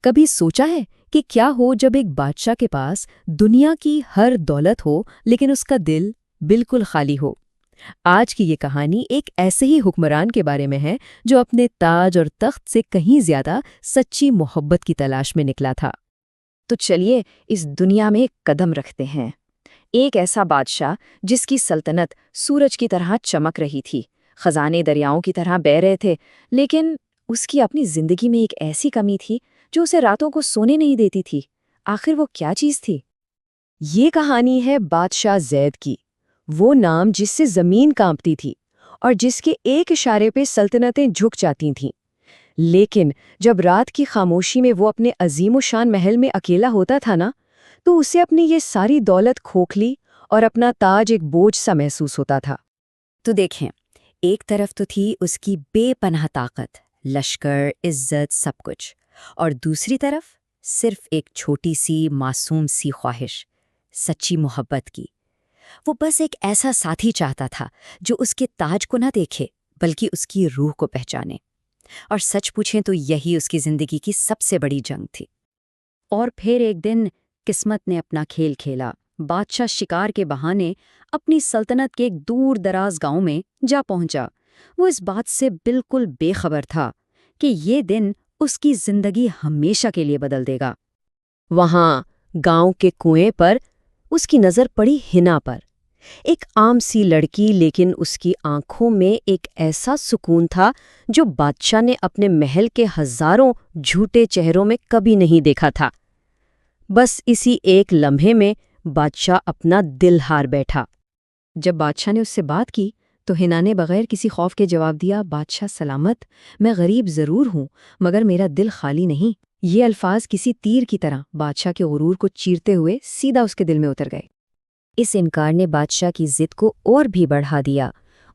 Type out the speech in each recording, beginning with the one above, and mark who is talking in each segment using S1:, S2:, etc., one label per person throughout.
S1: کبھی سوچا ہے کہ کیا ہو جب ایک بادشاہ کے پاس دنیا کی ہر دولت ہو لیکن اس کا دل بالکل خالی ہو؟ آج کی یہ کہانی ایک ایسے ہی حکمران کے بارے میں ہے جو اپنے تاج اور تخت سے کہیں زیادہ سچی محبت کی تلاش میں نکلا تھا۔
S2: تو چلیے اس دنیا میں ایک قدم رکھتے ہیں۔ ایک ایسا بادشاہ جس کی سلطنت سورج کی طرح چمک رہی تھی، خزانے دریاؤں کی طرح بہہ رہے تھے، لیکن اس کی اپنی زندگی میں ایک ایسی کمی تھی جو اسے راتوں کو سونے نہیں دیتی تھی۔ آخر وہ کیا چیز تھی؟
S1: یہ کہانی ہے بادشاہ زید کی، وہ نام جس سے زمین کانپتی تھی اور جس کے ایک اشارے پہ سلطنتیں جھک جاتی تھیں۔ لیکن جب رات کی خاموشی میں وہ اپنے عظیم و شان محل میں اکیلا ہوتا تھا نا، تو اسے اپنی یہ ساری دولت کھوکھلی اور اپنا تاج ایک بوجھ سا محسوس ہوتا تھا۔
S2: تو دیکھیں، ایک طرف تو تھی اس کی بے پناہ طاقت، لشکر، عزت، سب کچھ، اور دوسری طرف صرف ایک چھوٹی سی معصوم سی خواہش، سچی محبت کی۔ وہ بس ایک ایسا ساتھی چاہتا تھا جو اس کے تاج کو نہ دیکھے بلکہ اس کی روح کو پہچانے۔ اور سچ پوچھیں تو یہی اس کی زندگی کی سب سے بڑی جنگ تھی۔ اور پھر ایک دن قسمت نے اپنا کھیل کھیلا۔ بادشاہ شکار کے بہانے اپنی سلطنت کے ایک دور دراز گاؤں میں جا پہنچا۔ وہ اس بات سے بالکل بے خبر تھا کہ یہ دن اس کی زندگی ہمیشہ کے لیے بدل دے گا۔
S1: وہاں گاؤں کے کنویں پر اس کی نظر پڑی ہنا پر، ایک عام سی لڑکی، لیکن اس کی آنکھوں میں ایک ایسا سکون تھا جو بادشاہ نے اپنے محل کے ہزاروں جھوٹے چہروں میں کبھی نہیں دیکھا تھا۔ بس اسی ایک لمحے میں بادشاہ اپنا دل ہار بیٹھا۔ جب بادشاہ نے اس سے بات کی تو ہنا نے بغیر کسی خوف کے جواب دیا، بادشاہ سلامت، میں غریب ضرور ہوں مگر میرا دل خالی نہیں۔ یہ الفاظ کسی تیر کی طرح بادشاہ کے غرور کو چیرتے ہوئے سیدھا اس کے دل میں اتر گئے۔
S2: اس انکار نے بادشاہ کی ضد کو اور بھی بڑھا دیا۔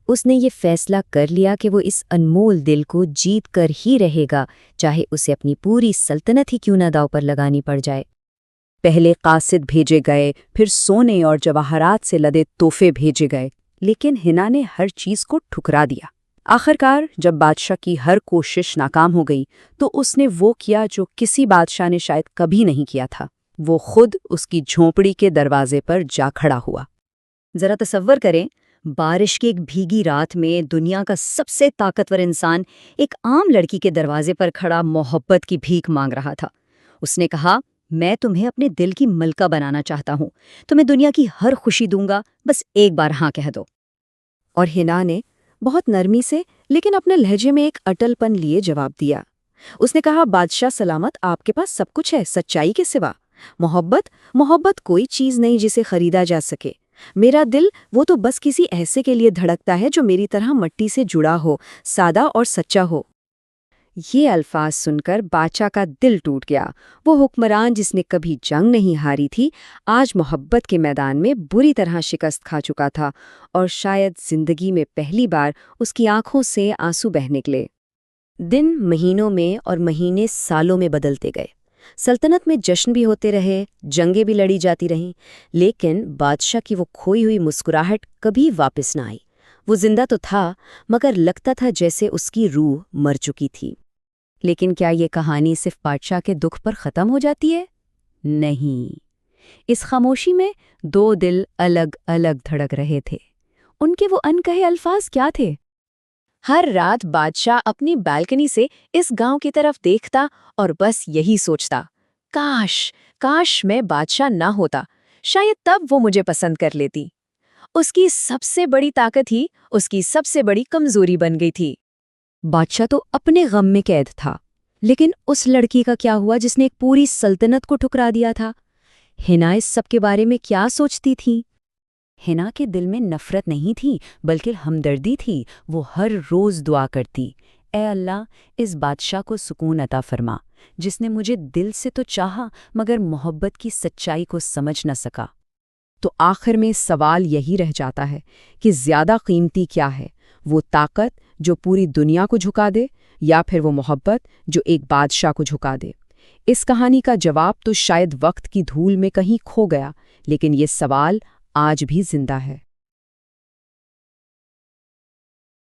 S2: اس نے یہ فیصلہ کر لیا کہ وہ اس انمول دل کو جیت کر ہی رہے گا، چاہے اسے اپنی پوری سلطنت ہی کیوں نہ داؤ پر لگانی پڑ جائے۔
S3: پہلے قاصد بھیجے گئے، پھر سونے اور جواہرات سے لدے تحفے بھیجے گئے، لیکن ہنا نے ہر چیز کو ٹھکرا دیا۔ آخرکار جب بادشاہ کی ہر کوشش ناکام ہو گئی تو اس نے وہ کیا جو کسی بادشاہ نے شاید کبھی نہیں کیا تھا۔ وہ خود اس کی جھونپڑی کے دروازے پر جا کھڑا ہوا۔
S2: ذرا تصور کریں، بارش کی ایک بھیگی رات میں دنیا کا سب سے طاقتور انسان ایک عام لڑکی کے دروازے پر کھڑا محبت کی بھیک مانگ رہا تھا۔ اس نے کہا، میں تمہیں اپنے دل کی ملکہ بنانا چاہتا ہوں، تمہیں دنیا کی ہر خوشی دوں گا، بس ایک بار ہاں کہہ دو۔
S1: اور ہنا نے بہت نرمی سے لیکن اپنے لہجے میں ایک اٹل پن لیے جواب دیا۔ اس نے کہا، بادشاہ سلامت، آپ کے پاس سب کچھ ہے سچائی کے سوا۔ محبت کوئی چیز نہیں جسے خریدا جا سکے۔ میرا دل وہ تو بس کسی ایسے کے لیے دھڑکتا ہے جو میری طرح مٹی سے جڑا ہو، سادہ اور سچا ہو۔ یہ الفاظ سن کر بادشاہ کا دل ٹوٹ گیا۔ وہ حکمران جس نے کبھی جنگ نہیں ہاری تھی، آج محبت کے میدان میں بری طرح شکست کھا چکا تھا، اور شاید زندگی میں پہلی بار اس کی آنکھوں سے آنسو بہہ نکلے۔ دن مہینوں میں اور مہینے سالوں میں بدلتے گئے۔ سلطنت میں جشن بھی ہوتے رہے، جنگیں بھی لڑی جاتی رہیں، لیکن بادشاہ کی وہ کھوئی ہوئی مسکراہٹ کبھی واپس نہ آئی۔ وہ زندہ تو تھا مگر لگتا تھا جیسے اس کی روح مر چکی تھی۔ لیکن کیا یہ کہانی صرف بادشاہ کے دکھ پر ختم ہو جاتی ہے؟ نہیں، اس خاموشی میں دو دل الگ الگ دھڑک رہے تھے۔ ان کے وہ انکہے الفاظ کیا تھے؟ ہر رات بادشاہ اپنی بالکنی سے اس گاؤں کی طرف دیکھتا اور بس یہی سوچتا، کاش میں بادشاہ نہ ہوتا، شاید تب وہ مجھے پسند کر لیتی۔ اس کی سب سے بڑی طاقت ہی اس کی سب سے بڑی کمزوری بن گئی تھی۔ بادشاہ تو اپنے غم میں قید تھا، لیکن اس لڑکی کا کیا ہوا جس نے ایک پوری سلطنت کو ٹھکرا دیا تھا؟ ہنا اس سب کے بارے میں کیا سوچتی تھی؟ ہنا کے دل میں نفرت نہیں تھی بلکہ ہمدردی تھی۔ وہ ہر روز دعا کرتی، اے اللہ، اس بادشاہ کو سکون عطا فرما جس نے مجھے دل سے تو چاہا مگر محبت کی سچائی کو سمجھ نہ سکا۔ تو آخر میں سوال یہی رہ جاتا ہے کہ زیادہ قیمتی کیا ہے، وہ طاقت جو پوری دنیا کو جھکا دے یا پھر وہ محبت جو ایک بادشاہ کو جھکا دے؟ اس کہانی کا جواب تو شاید وقت کی دھول میں کہیں کھو گیا، لیکن یہ سوال آج بھی زندہ ہے۔